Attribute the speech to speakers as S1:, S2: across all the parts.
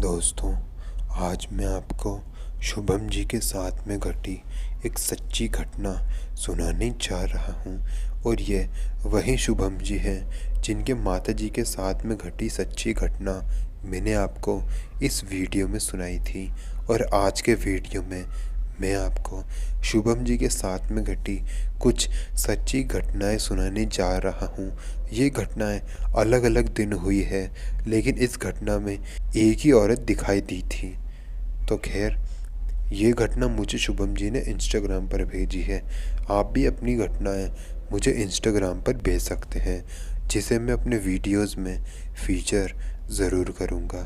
S1: दोस्तों, आज मैं आपको शुभम जी के साथ में घटी एक सच्ची घटना सुनाने जा रहा हूँ। और ये वही शुभम जी हैं जिनके माता जी के साथ में घटी सच्ची घटना मैंने आपको इस वीडियो में सुनाई थी। और आज के वीडियो में मैं आपको शुभम जी के साथ में घटी कुछ सच्ची घटनाएं सुनाने जा रहा हूँ। ये घटनाएं अलग अलग दिन हुई है, लेकिन इस घटना में एक ही औरत दिखाई दी थी। तो खैर, ये घटना मुझे शुभम जी ने इंस्टाग्राम पर भेजी है। आप भी अपनी घटनाएं मुझे इंस्टाग्राम पर भेज सकते हैं, जिसे मैं अपने वीडियोस में फीचर ज़रूर करूँगा।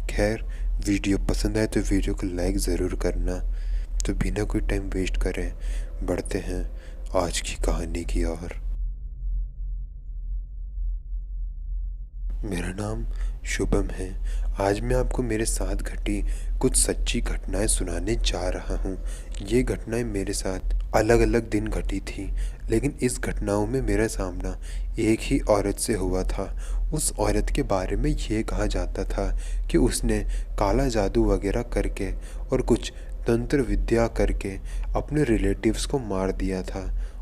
S1: खैर, वीडियो पसंद आए तो वीडियो को लाइक ज़रूर करना। तो बिना कोई टाइम वेस्ट करें बढ़ते हैं आज की कहानी की ओर। मेरा नाम शुभम है। आज मैं आपको मेरे साथ घटी कुछ सच्ची घटनाएं सुनाने जा रहा हूँ। ये घटनाएं मेरे साथ अलग अलग दिन घटी थी, लेकिन इस घटनाओं में मेरा सामना एक ही औरत से हुआ था। उस औरत के बारे में ये कहा जाता था कि उसने काला जादू वगैरह करके और कुछ तंत्र विद्या करके अपने रिलेटिव्स को मार दिया था,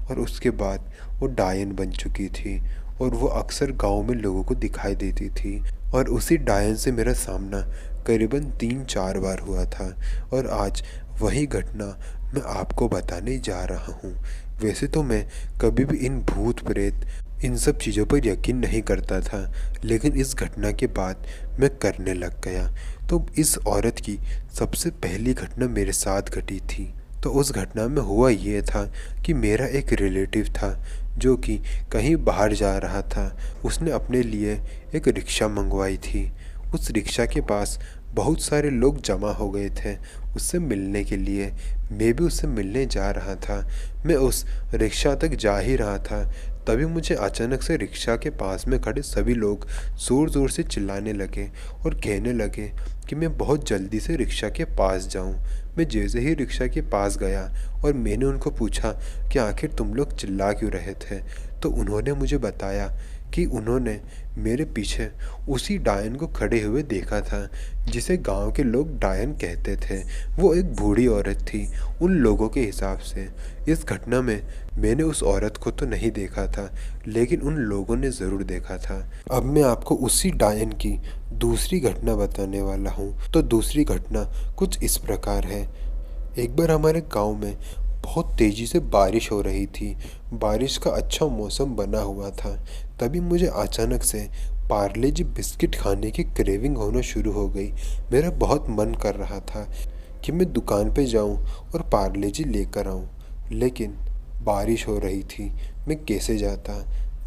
S1: और उसके बाद वो डायन बन चुकी थी और वो अक्सर गांव में लोगों को दिखाई देती थी। और उसी डायन से मेरा सामना करीबन 3-4 बार हुआ था, और आज वही घटना मैं आपको बताने जा रहा हूँ। वैसे तो मैं कभी भी इन भूत प्रेत इन सब चीज़ों पर यकीन नहीं करता था, लेकिन इस घटना के बाद मैं करने लग गया। तो इस औरत की सबसे पहली घटना मेरे साथ घटी थी। तो उस घटना में हुआ ये था कि मेरा एक रिलेटिव था जो कि कहीं बाहर जा रहा था। उसने अपने लिए एक रिक्शा मंगवाई थी। उस रिक्शा के पास बहुत सारे लोग जमा हो गए थे उससे मिलने के लिए। मैं भी उससे मिलने जा रहा था। मैं उस रिक्शा तक जा ही रहा था, तभी मुझे अचानक से रिक्शा के पास में खड़े सभी लोग ज़ोर ज़ोर से चिल्लाने लगे और कहने लगे कि मैं बहुत जल्दी से रिक्शा के पास जाऊं। मैं जैसे ही रिक्शा के पास गया और मैंने उनको पूछा कि आखिर तुम लोग चिल्ला क्यों रहे थे, तो उन्होंने मुझे बताया कि उन्होंने मेरे पीछे उसी डायन को खड़े हुए देखा था जिसे गांव के लोग डायन कहते थे। वो एक बूढ़ी औरत थी उन लोगों के हिसाब से। इस घटना में मैंने उस औरत को तो नहीं देखा था, लेकिन उन लोगों ने ज़रूर देखा था। अब मैं आपको उसी डायन की दूसरी घटना बताने वाला हूँ। तो दूसरी घटना कुछ इस प्रकार है। एक बार हमारे गांव में बहुत तेज़ी से बारिश हो रही थी। बारिश का अच्छा मौसम बना हुआ था। तभी मुझे अचानक से पार्ले जी बिस्किट खाने की क्रेविंग होना शुरू हो गई। मेरा बहुत मन कर रहा था कि मैं दुकान पे जाऊं और पार्ले जी लेकर आऊं, लेकिन बारिश हो रही थी। मैं कैसे जाता?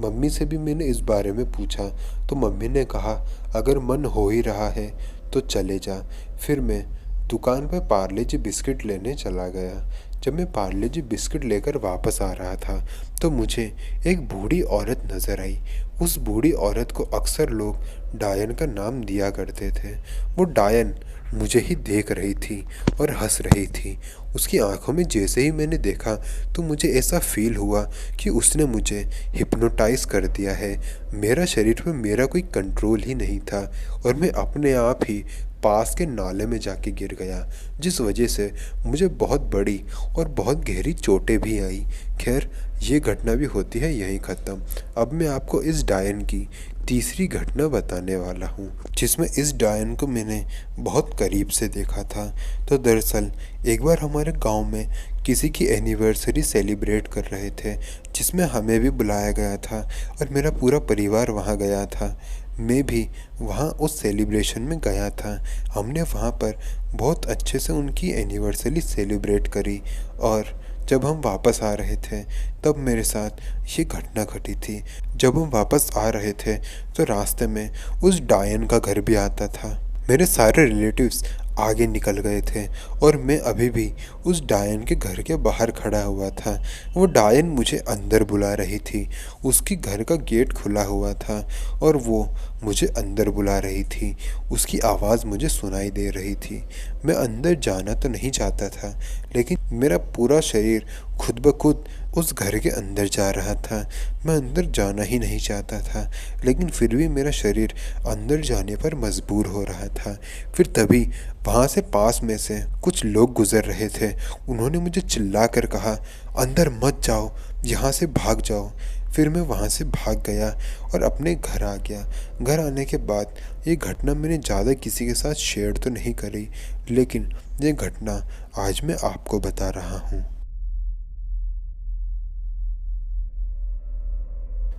S1: मम्मी से भी मैंने इस बारे में पूछा, तो मम्मी ने कहा अगर मन हो ही रहा है तो चले जा। फिर मैं दुकान पर पार्ले जी बिस्किट लेने चला गया। जब मैं पार्ले जी बिस्किट लेकर वापस आ रहा था तो मुझे एक बूढ़ी औरत नज़र आई। उस बूढ़ी औरत को अक्सर लोग डायन का नाम दिया करते थे। वो डायन मुझे ही देख रही थी और हंस रही थी। उसकी आंखों में जैसे ही मैंने देखा तो मुझे ऐसा फील हुआ कि उसने मुझे हिप्नोटाइज कर दिया है। मेरा शरीर पे मेरा कोई कंट्रोल ही नहीं था और मैं अपने आप ही पास के नाले में जाके गिर गया, जिस वजह से मुझे बहुत बड़ी और बहुत गहरी चोटें भी आई। खैर, ये घटना भी होती है यहीं ख़त्म। अब मैं आपको इस डायन की तीसरी घटना बताने वाला हूँ, जिसमें इस डायन को मैंने बहुत करीब से देखा था। तो दरअसल एक बार हमारे गांव में किसी की एनिवर्सरी सेलिब्रेट कर रहे थे, जिसमें हमें भी बुलाया गया था और मेरा पूरा परिवार वहाँ गया था। मैं भी वहाँ उस सेलिब्रेशन में गया था। हमने वहाँ पर बहुत अच्छे से उनकी एनिवर्सरी सेलिब्रेट करी, और जब हम वापस आ रहे थे तब मेरे साथ ये घटना घटी थी। जब हम वापस आ रहे थे तो रास्ते में उस डायन का घर भी आता था। मेरे सारे रिलेटिव्स आगे निकल गए थे और मैं अभी भी उस डायन के घर के बाहर खड़ा हुआ था। वो डायन मुझे अंदर बुला रही थी। उसकी घर का गेट खुला हुआ था और वो मुझे अंदर बुला रही थी। उसकी आवाज़ मुझे सुनाई दे रही थी। मैं अंदर जाना तो नहीं चाहता था, लेकिन मेरा पूरा शरीर खुद ब खुद उस घर के अंदर जा रहा था। मैं अंदर जाना ही नहीं चाहता था, लेकिन फिर भी मेरा शरीर अंदर जाने पर मजबूर हो रहा था। फिर तभी वहाँ से पास में से कुछ लोग गुजर रहे थे। उन्होंने मुझे चिल्ला कर कहा, अंदर मत जाओ, यहाँ से भाग जाओ। फिर मैं वहाँ से भाग गया और अपने घर आ गया। घर आने के बाद ये घटना मैंने ज़्यादा किसी के साथ शेयर तो नहीं करी, लेकिन ये घटना आज मैं आपको बता रहा हूँ।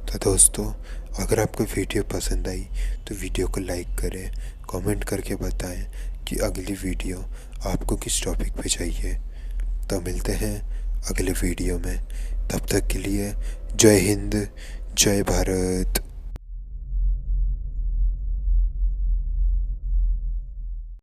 S1: तो दोस्तों, अगर आपको वीडियो पसंद आई तो वीडियो को लाइक करें, कमेंट करके बताएं कि अगली वीडियो आपको किस टॉपिक पे चाहिए। तो मिलते हैं अगले वीडियो में। तब तक के लिए जय हिंद, जय भारत।